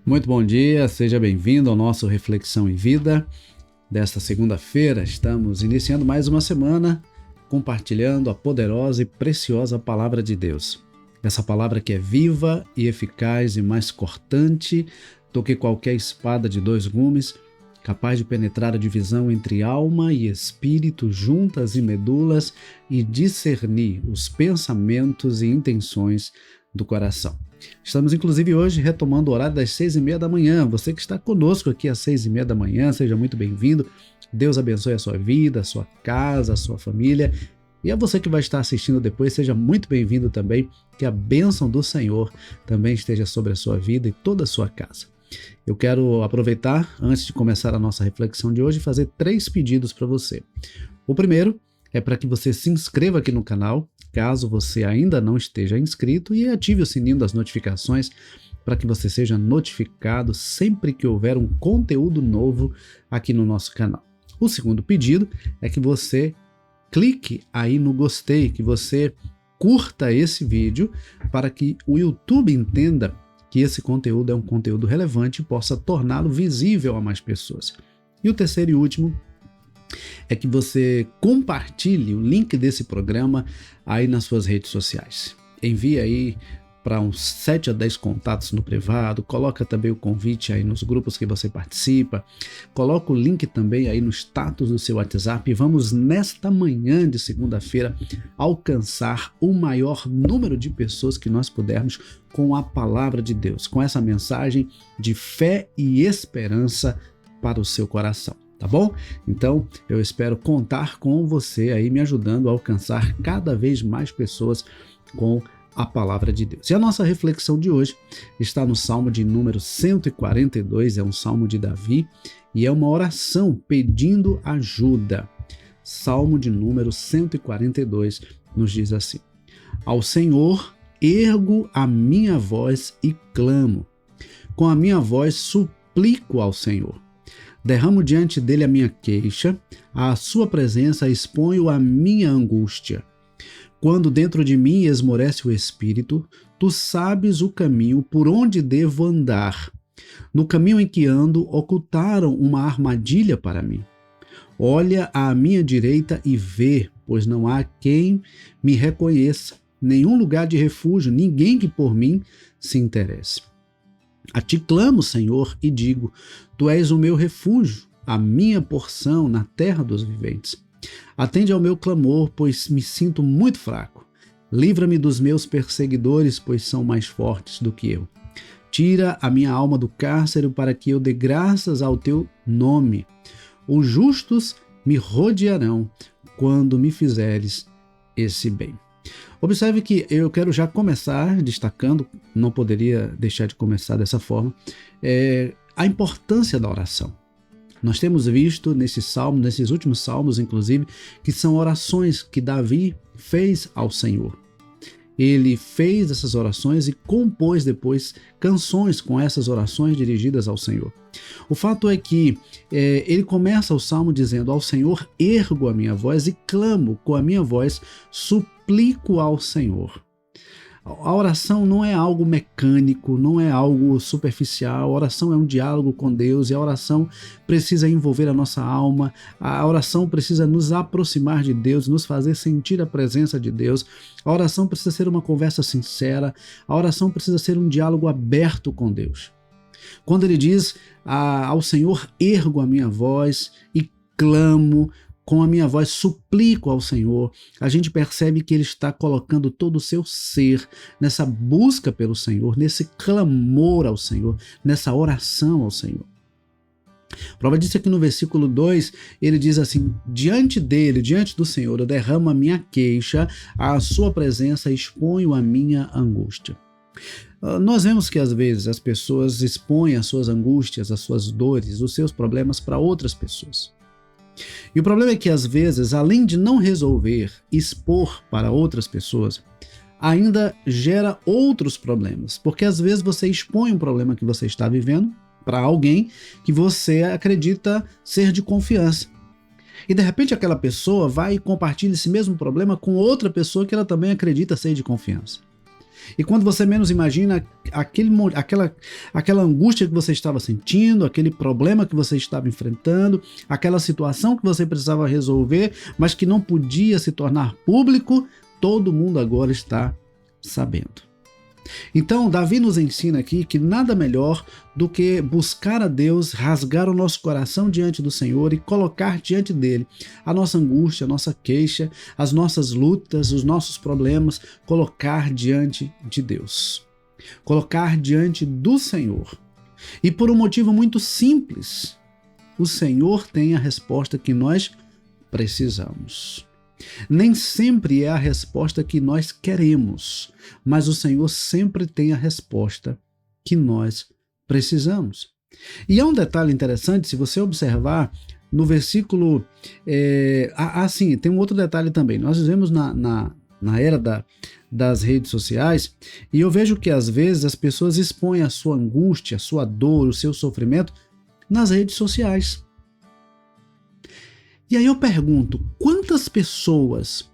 Muito bom dia, seja bem-vindo ao nosso Reflexão em Vida. Desta segunda-feira, estamos iniciando mais uma semana compartilhando a poderosa e preciosa Palavra de Deus. Essa palavra que é viva e eficaz e mais cortante do que qualquer espada de dois gumes, capaz de penetrar a divisão entre alma e espírito, juntas e medulas, e discernir os pensamentos e intenções do coração. Estamos, inclusive, hoje retomando o horário das 6h30 da manhã. Você que está conosco aqui às 6h30 da manhã, seja muito bem-vindo. Deus abençoe a sua vida, a sua casa, a sua família. E a você que vai estar assistindo depois, seja muito bem-vindo também. Que a bênção do Senhor também esteja sobre a sua vida e toda a sua casa. Eu quero aproveitar, antes de começar a nossa reflexão de hoje, e fazer 3 pedidos para você. O primeiro é para que você se inscreva aqui no canal, caso você ainda não esteja inscrito, e ative o sininho das notificações para que você seja notificado sempre que houver um conteúdo novo aqui no nosso canal. O segundo pedido é que você clique aí no gostei, que você curta esse vídeo para que o YouTube entenda que esse conteúdo é um conteúdo relevante e possa torná-lo visível a mais pessoas. E o terceiro e último é que você compartilhe o link desse programa aí nas suas redes sociais. Envie aí para uns 7 a 10 contatos no privado, coloca também o convite aí nos grupos que você participa, coloca o link também aí no status do seu WhatsApp e vamos nesta manhã de segunda-feira alcançar o maior número de pessoas que nós pudermos com a palavra de Deus, com essa mensagem de fé e esperança para o seu coração. Tá bom? Então, eu espero contar com você aí me ajudando a alcançar cada vez mais pessoas com a palavra de Deus. E a nossa reflexão de hoje está no Salmo de número 142, é um salmo de Davi e é uma oração pedindo ajuda. Salmo de número 142 nos diz assim: Ao Senhor ergo a minha voz e clamo, com a minha voz suplico ao Senhor. Derramo diante dele a minha queixa, à sua presença exponho a minha angústia. Quando dentro de mim esmorece o espírito, tu sabes o caminho por onde devo andar. No caminho em que ando, ocultaram uma armadilha para mim. Olha à minha direita e vê, pois não há quem me reconheça, nenhum lugar de refúgio, ninguém que por mim se interesse. A ti clamo, Senhor, e digo, tu és o meu refúgio, a minha porção na terra dos viventes. Atende ao meu clamor, pois me sinto muito fraco. Livra-me dos meus perseguidores, pois são mais fortes do que eu. Tira a minha alma do cárcere para que eu dê graças ao teu nome. Os justos me rodearão quando me fizeres esse bem. Observe que eu quero já começar destacando, não poderia deixar de começar dessa forma, a importância da oração. Nós temos visto nesse salmo, nesses últimos salmos, inclusive, que são orações que Davi fez ao Senhor. Ele fez essas orações e compôs depois canções com essas orações dirigidas ao Senhor. O fato é que ele começa o salmo dizendo: Ao Senhor ergo a minha voz e clamo, com a minha voz suplico ao Senhor. A oração não é algo mecânico, não é algo superficial. A oração é um diálogo com Deus e a oração precisa envolver a nossa alma. A oração precisa nos aproximar de Deus, nos fazer sentir a presença de Deus. A oração precisa ser uma conversa sincera. A oração precisa ser um diálogo aberto com Deus. Quando ele diz, ao Senhor ergo a minha voz e clamo, com a minha voz suplico ao Senhor, a gente percebe que ele está colocando todo o seu ser nessa busca pelo Senhor, nesse clamor ao Senhor, nessa oração ao Senhor. Prova disso aqui no versículo 2, ele diz assim: diante dele, diante do Senhor, eu derramo a minha queixa, à sua presença exponho a minha angústia. Nós vemos que às vezes as pessoas expõem as suas angústias, as suas dores, os seus problemas para outras pessoas. E o problema é que às vezes, além de não resolver, expor para outras pessoas, ainda gera outros problemas, porque às vezes você expõe um problema que você está vivendo para alguém que você acredita ser de confiança. E de repente aquela pessoa vai e compartilha esse mesmo problema com outra pessoa que ela também acredita ser de confiança. E quando você menos imagina, aquela angústia que você estava sentindo, aquele problema que você estava enfrentando, aquela situação que você precisava resolver, mas que não podia se tornar público, todo mundo agora está sabendo. Então, Davi nos ensina aqui que nada melhor do que buscar a Deus, rasgar o nosso coração diante do Senhor e colocar diante dele a nossa angústia, a nossa queixa, as nossas lutas, os nossos problemas, colocar diante de Deus. Colocar diante do Senhor. E por um motivo muito simples, o Senhor tem a resposta que nós precisamos. Nem sempre é a resposta que nós queremos, mas o Senhor sempre tem a resposta que nós precisamos. E há um detalhe interessante, se você observar no versículo... sim, tem um outro detalhe também. Nós vivemos na era das redes sociais e eu vejo que às vezes as pessoas expõem a sua angústia, a sua dor, o seu sofrimento nas redes sociais. E aí eu pergunto, quantas pessoas,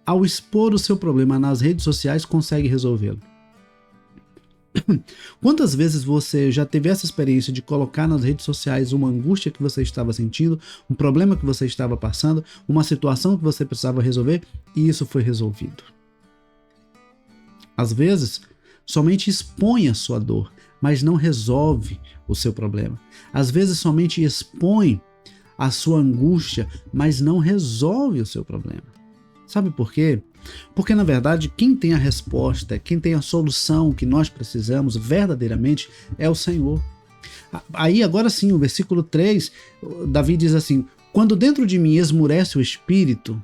ao expor o seu problema nas redes sociais, conseguem resolvê-lo? Quantas vezes você já teve essa experiência de colocar nas redes sociais uma angústia que você estava sentindo, um problema que você estava passando, uma situação que você precisava resolver, e isso foi resolvido? Às vezes, somente expõe a sua dor, mas não resolve o seu problema. Às vezes, somente expõe a sua angústia, mas não resolve o seu problema. Sabe por quê? Porque, na verdade, quem tem a resposta, quem tem a solução que nós precisamos verdadeiramente é o Senhor. Aí, agora sim, o versículo 3, Davi diz assim: quando dentro de mim esmurece o espírito,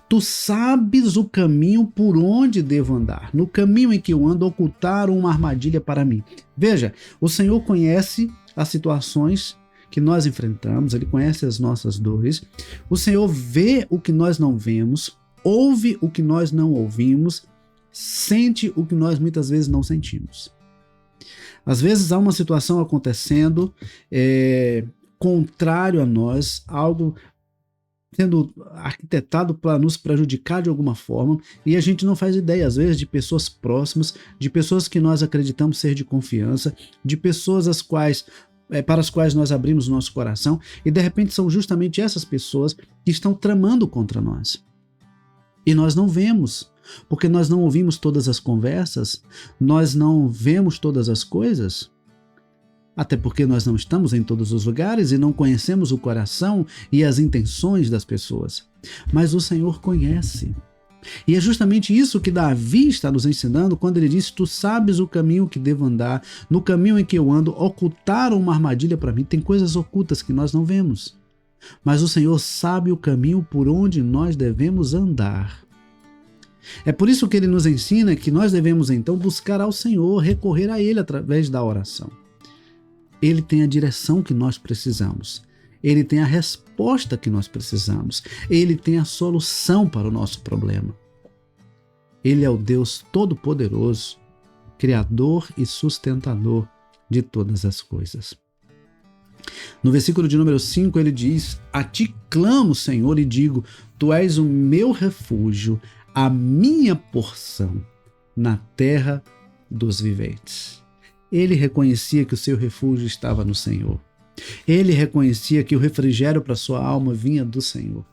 tu sabes o caminho por onde devo andar. No caminho em que eu ando, ocultaram uma armadilha para mim. Veja, o Senhor conhece as situações que nós enfrentamos, Ele conhece as nossas dores, o Senhor vê o que nós não vemos, ouve o que nós não ouvimos, sente o que nós muitas vezes não sentimos. Às vezes há uma situação acontecendo contrário a nós, algo sendo arquitetado para nos prejudicar de alguma forma, e a gente não faz ideia, às vezes, de pessoas próximas, de pessoas que nós acreditamos ser de confiança, de pessoas para as quais nós abrimos nosso coração, e de repente são justamente essas pessoas que estão tramando contra nós. E nós não vemos, porque nós não ouvimos todas as conversas, nós não vemos todas as coisas, até porque nós não estamos em todos os lugares e não conhecemos o coração e as intenções das pessoas. Mas o Senhor conhece. E é justamente isso que Davi está nos ensinando quando ele diz: tu sabes o caminho que devo andar, no caminho em que eu ando, ocultaram uma armadilha para mim. Tem coisas ocultas que nós não vemos, mas o Senhor sabe o caminho por onde nós devemos andar. É por isso que ele nos ensina que nós devemos então buscar ao Senhor, recorrer a Ele através da oração. Ele tem a direção que nós precisamos. Ele tem a resposta que nós precisamos. Ele tem a solução para o nosso problema. Ele é o Deus Todo-Poderoso, Criador e sustentador de todas as coisas. No versículo de número 5 ele diz: a ti clamo, Senhor, e digo, tu és o meu refúgio, a minha porção na terra dos viventes. Ele reconhecia que o seu refúgio estava no Senhor. Ele reconhecia que o refrigério para sua alma vinha do Senhor.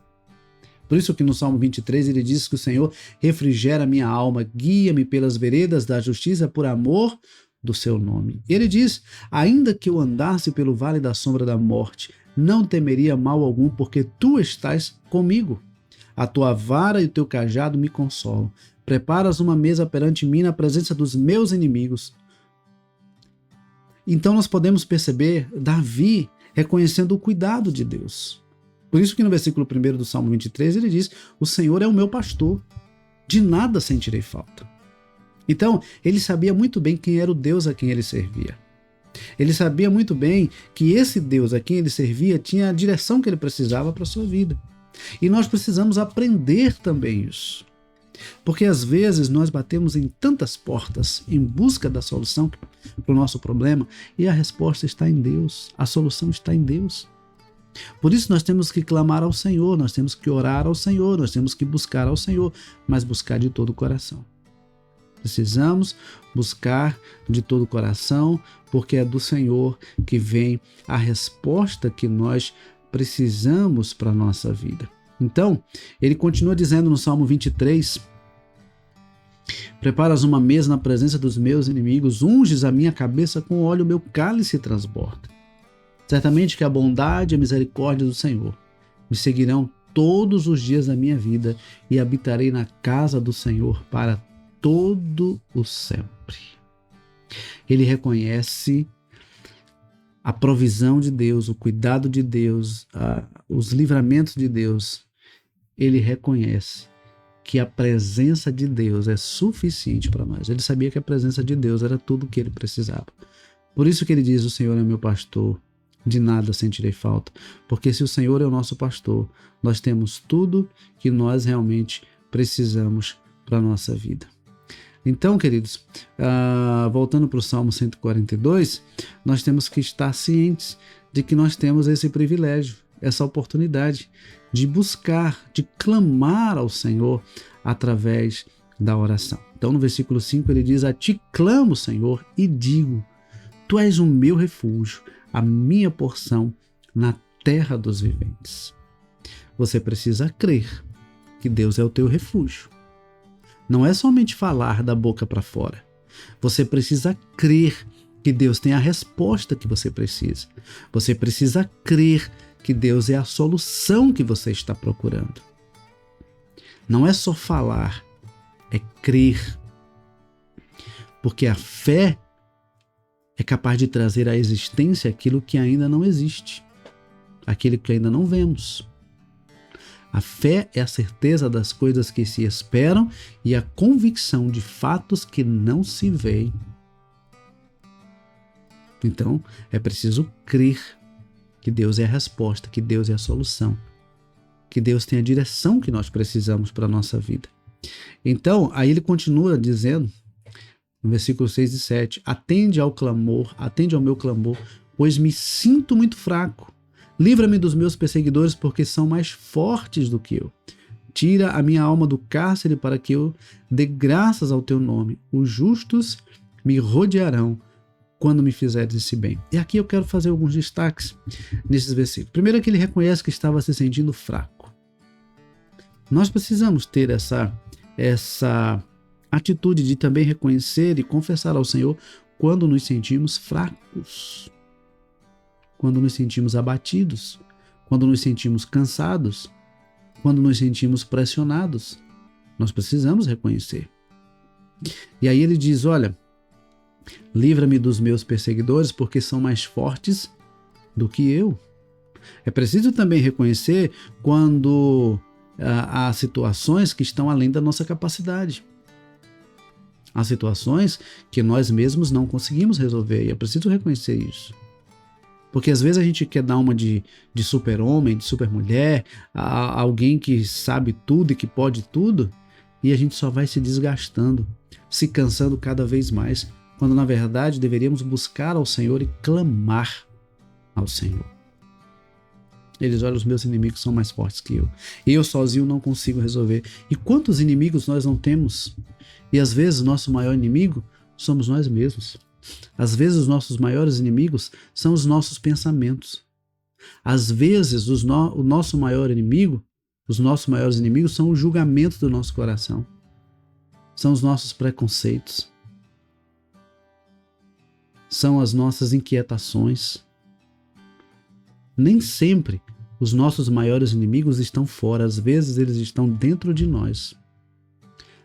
Por isso que no Salmo 23 ele diz que o Senhor refrigera minha alma, guia-me pelas veredas da justiça por amor do seu nome. Ele diz: ainda que eu andasse pelo vale da sombra da morte, não temeria mal algum, porque tu estás comigo. A tua vara e o teu cajado me consolam. Preparas uma mesa perante mim na presença dos meus inimigos. Então nós podemos perceber Davi reconhecendo o cuidado de Deus. Por isso que no versículo 1 do Salmo 23 ele diz: o Senhor é o meu pastor, de nada sentirei falta. Então ele sabia muito bem quem era o Deus a quem ele servia. Ele sabia muito bem que esse Deus a quem ele servia tinha a direção que ele precisava para a sua vida. E nós precisamos aprender também isso. Porque às vezes nós batemos em tantas portas em busca da solução para o nosso problema e a resposta está em Deus, a solução está em Deus. Por isso nós temos que clamar ao Senhor, nós temos que orar ao Senhor, nós temos que buscar ao Senhor, mas buscar de todo o coração. Precisamos buscar de todo o coração, porque é do Senhor que vem a resposta que nós precisamos para a nossa vida. Então, ele continua dizendo no Salmo 23, preparas uma mesa na presença dos meus inimigos, unges a minha cabeça com óleo, meu cálice transborda. Certamente que a bondade e a misericórdia do Senhor me seguirão todos os dias da minha vida e habitarei na casa do Senhor para todo o sempre. Ele reconhece a provisão de Deus, o cuidado de Deus, os livramentos de Deus. Ele reconhece que a presença de Deus é suficiente para nós. Ele sabia que a presença de Deus era tudo o que ele precisava. Por isso que ele diz, o Senhor é meu pastor, de nada sentirei falta. Porque se o Senhor é o nosso pastor, nós temos tudo que nós realmente precisamos para a nossa vida. Então, queridos, voltando para o Salmo 142, nós temos que estar cientes de que nós temos esse privilégio, essa oportunidade de buscar, de clamar ao Senhor através da oração. Então, no versículo 5, ele diz, a ti clamo, Senhor, e digo, tu és o meu refúgio, a minha porção na terra dos viventes. Você precisa crer que Deus é o teu refúgio. Não é somente falar da boca para fora. Você precisa crer que Deus tem a resposta que você precisa. Você precisa crer que Deus é a solução que você está procurando. Não é só falar, é crer. Porque a fé é capaz de trazer à existência aquilo que ainda não existe, aquilo que ainda não vemos. A fé é a certeza das coisas que se esperam e a convicção de fatos que não se veem. Então, é preciso crer que Deus é a resposta, que Deus é a solução, que Deus tem a direção que nós precisamos para a nossa vida. Então, aí ele continua dizendo, no versículo 6 e 7, atende ao meu clamor, pois me sinto muito fraco. Livra-me dos meus perseguidores, porque são mais fortes do que eu. Tira a minha alma do cárcere para que eu dê graças ao teu nome. Os justos me rodearão quando me fizeres esse bem. E aqui eu quero fazer alguns destaques nesses versículos. Primeiro é que ele reconhece que estava se sentindo fraco. Nós precisamos ter essa atitude de também reconhecer e confessar ao Senhor quando nos sentimos fracos, quando nos sentimos abatidos, quando nos sentimos cansados, quando nos sentimos pressionados. Nós precisamos reconhecer. E aí ele diz, olha, livra-me dos meus perseguidores, porque são mais fortes do que eu. É preciso também reconhecer quando há situações que estão além da nossa capacidade. Há situações que nós mesmos não conseguimos resolver e é preciso reconhecer isso. Porque às vezes a gente quer dar uma de super-homem, de super-mulher, a alguém que sabe tudo e que pode tudo, e a gente só vai se desgastando, se cansando cada vez mais, quando na verdade deveríamos buscar ao Senhor e clamar ao Senhor. Eles olham, os meus inimigos são mais fortes que eu. Eu sozinho não consigo resolver. E quantos inimigos nós não temos? E às vezes o nosso maior inimigo somos nós mesmos. Às vezes os nossos maiores inimigos são os nossos pensamentos. Às vezes o nosso maior inimigo, os nossos maiores inimigos são os julgamentos do nosso coração. São os nossos preconceitos. São as nossas inquietações. Nem sempre os nossos maiores inimigos estão fora, às vezes eles estão dentro de nós.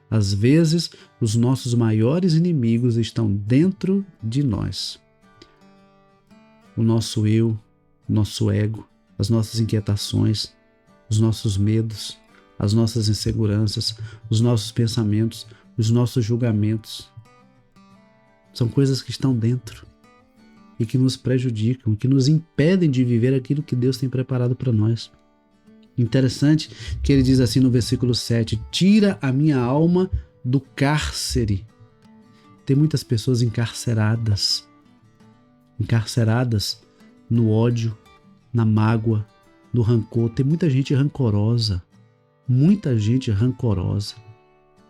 Às vezes, os nossos maiores inimigos estão dentro de nós. O nosso eu, o nosso ego, as nossas inquietações, os nossos medos, as nossas inseguranças, os nossos pensamentos, os nossos julgamentos. São coisas que estão dentro e que nos prejudicam, que nos impedem de viver aquilo que Deus tem preparado para nós. Interessante que ele diz assim no versículo 7, tira a minha alma do cárcere. Tem muitas pessoas encarceradas no ódio, na mágoa, no rancor. Tem muita gente rancorosa,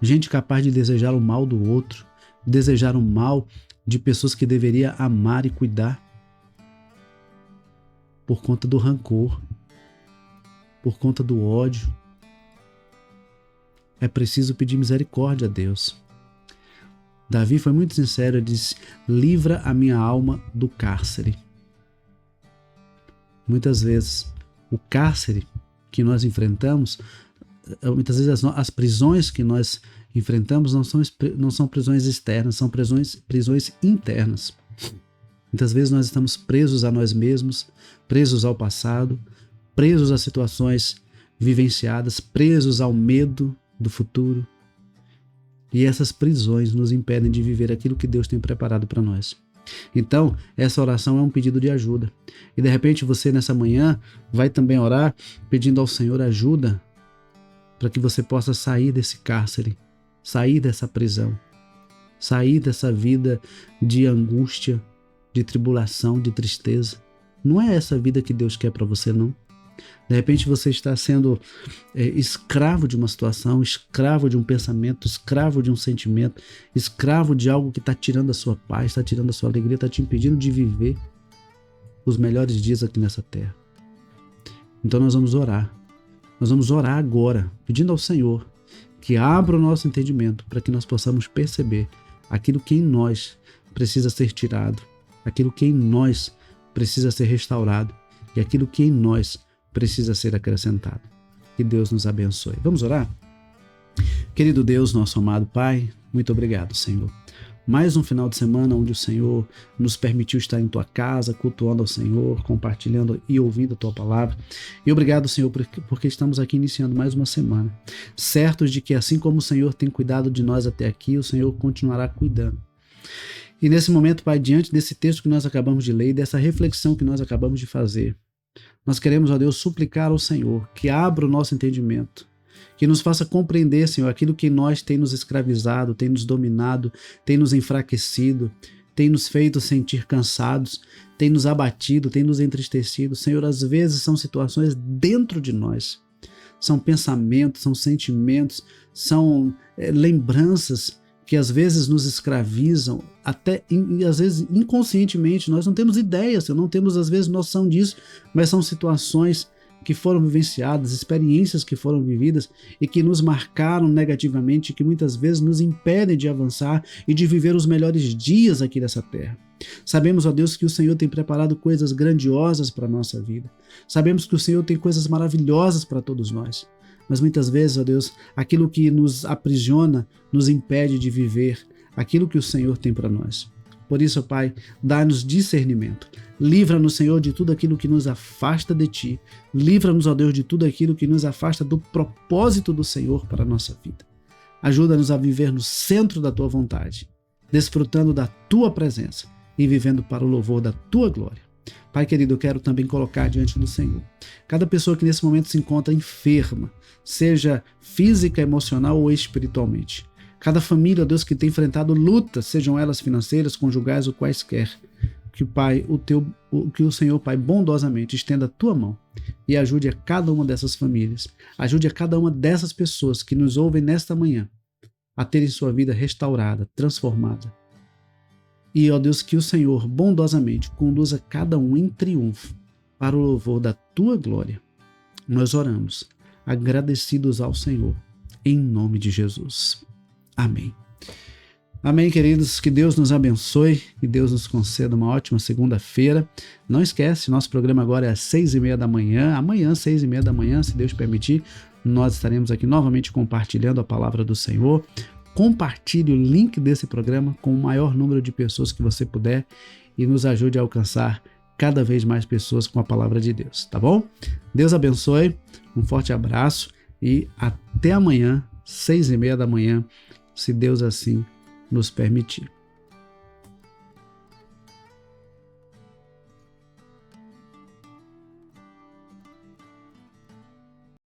gente capaz de desejar o mal do outro, desejar o mal de pessoas que deveria amar e cuidar, por conta do rancor, por conta do ódio. É preciso pedir misericórdia a Deus. Davi foi muito sincero, ele disse: livra a minha alma do cárcere. Muitas vezes, o cárcere que nós enfrentamos, muitas vezes as prisões que nós enfrentamos não são prisões externas, são prisões internas. Muitas vezes nós estamos presos a nós mesmos, presos ao passado, presos a situações vivenciadas, presos ao medo do futuro. E essas prisões nos impedem de viver aquilo que Deus tem preparado para nós. Então, essa oração é um pedido de ajuda. E de repente você nessa manhã vai também orar pedindo ao Senhor ajuda para que você possa sair desse cárcere, sair dessa prisão, sair dessa vida de angústia, de tribulação, de tristeza. Não é essa vida que Deus quer para você, não. De repente você está sendo escravo de uma situação, escravo de um pensamento, escravo de um sentimento, escravo de algo que está tirando a sua paz, está tirando a sua alegria, está te impedindo de viver os melhores dias aqui nessa terra. Então nós vamos orar. Nós vamos orar agora, pedindo ao Senhor que abra o nosso entendimento para que nós possamos perceber aquilo que em nós precisa ser tirado, aquilo que em nós precisa ser restaurado e aquilo que em nós precisa ser acrescentado. Que Deus nos abençoe. Vamos orar? Querido Deus, nosso amado Pai, muito obrigado, Senhor. Mais um final de semana onde o Senhor nos permitiu estar em Tua casa, cultuando ao Senhor, compartilhando e ouvindo a Tua palavra. E obrigado, Senhor, porque estamos aqui iniciando mais uma semana, certos de que assim como o Senhor tem cuidado de nós até aqui, o Senhor continuará cuidando. E nesse momento, Pai, diante desse texto que nós acabamos de ler e dessa reflexão que nós acabamos de fazer, nós queremos, ó Deus, suplicar ao Senhor que abra o nosso entendimento, que nos faça compreender, Senhor, aquilo que nós tem nos escravizado, tem nos dominado, tem nos enfraquecido, tem nos feito sentir cansados, tem nos abatido, tem nos entristecido. Senhor, às vezes são situações dentro de nós, são pensamentos, são sentimentos, são lembranças que às vezes nos escravizam, até e às vezes inconscientemente, nós não temos ideia, não temos às vezes noção disso, mas são situações que foram vivenciadas, experiências que foram vividas e que nos marcaram negativamente, que muitas vezes nos impedem de avançar e de viver os melhores dias aqui nessa terra. Sabemos, ó Deus, que o Senhor tem preparado coisas grandiosas para a nossa vida. Sabemos que o Senhor tem coisas maravilhosas para todos nós. Mas muitas vezes, ó Deus, aquilo que nos aprisiona nos impede de viver aquilo que o Senhor tem para nós. Por isso, ó Pai, dá-nos discernimento. Livra-nos, Senhor, de tudo aquilo que nos afasta de Ti. Livra-nos, ó Deus, de tudo aquilo que nos afasta do propósito do Senhor para a nossa vida. Ajuda-nos a viver no centro da Tua vontade, desfrutando da Tua presença e vivendo para o louvor da Tua glória. Pai querido, eu quero também colocar diante do Senhor cada pessoa que nesse momento se encontra enferma, seja física, emocional ou espiritualmente. Cada família, ó Deus, que tem enfrentado lutas, sejam elas financeiras, conjugais ou quaisquer. Que, Pai, que o Senhor, Pai, bondosamente estenda a Tua mão e ajude a cada uma dessas famílias, ajude a cada uma dessas pessoas que nos ouvem nesta manhã a terem sua vida restaurada, transformada. E, ó Deus, que o Senhor bondosamente conduza cada um em triunfo para o louvor da Tua glória. Nós oramos, agradecidos ao Senhor, em nome de Jesus. Amém. Amém, queridos. Que Deus nos abençoe, que Deus nos conceda uma ótima segunda-feira. Não esquece, nosso programa agora é às 6h30 da manhã. Amanhã, 6h30 da manhã, se Deus permitir, nós estaremos aqui novamente compartilhando a palavra do Senhor. Compartilhe o link desse programa com o maior número de pessoas que você puder e nos ajude a alcançar cada vez mais pessoas com a palavra de Deus, tá bom? Deus abençoe, um forte abraço e até amanhã, 6h30 da manhã, se Deus assim nos permitir.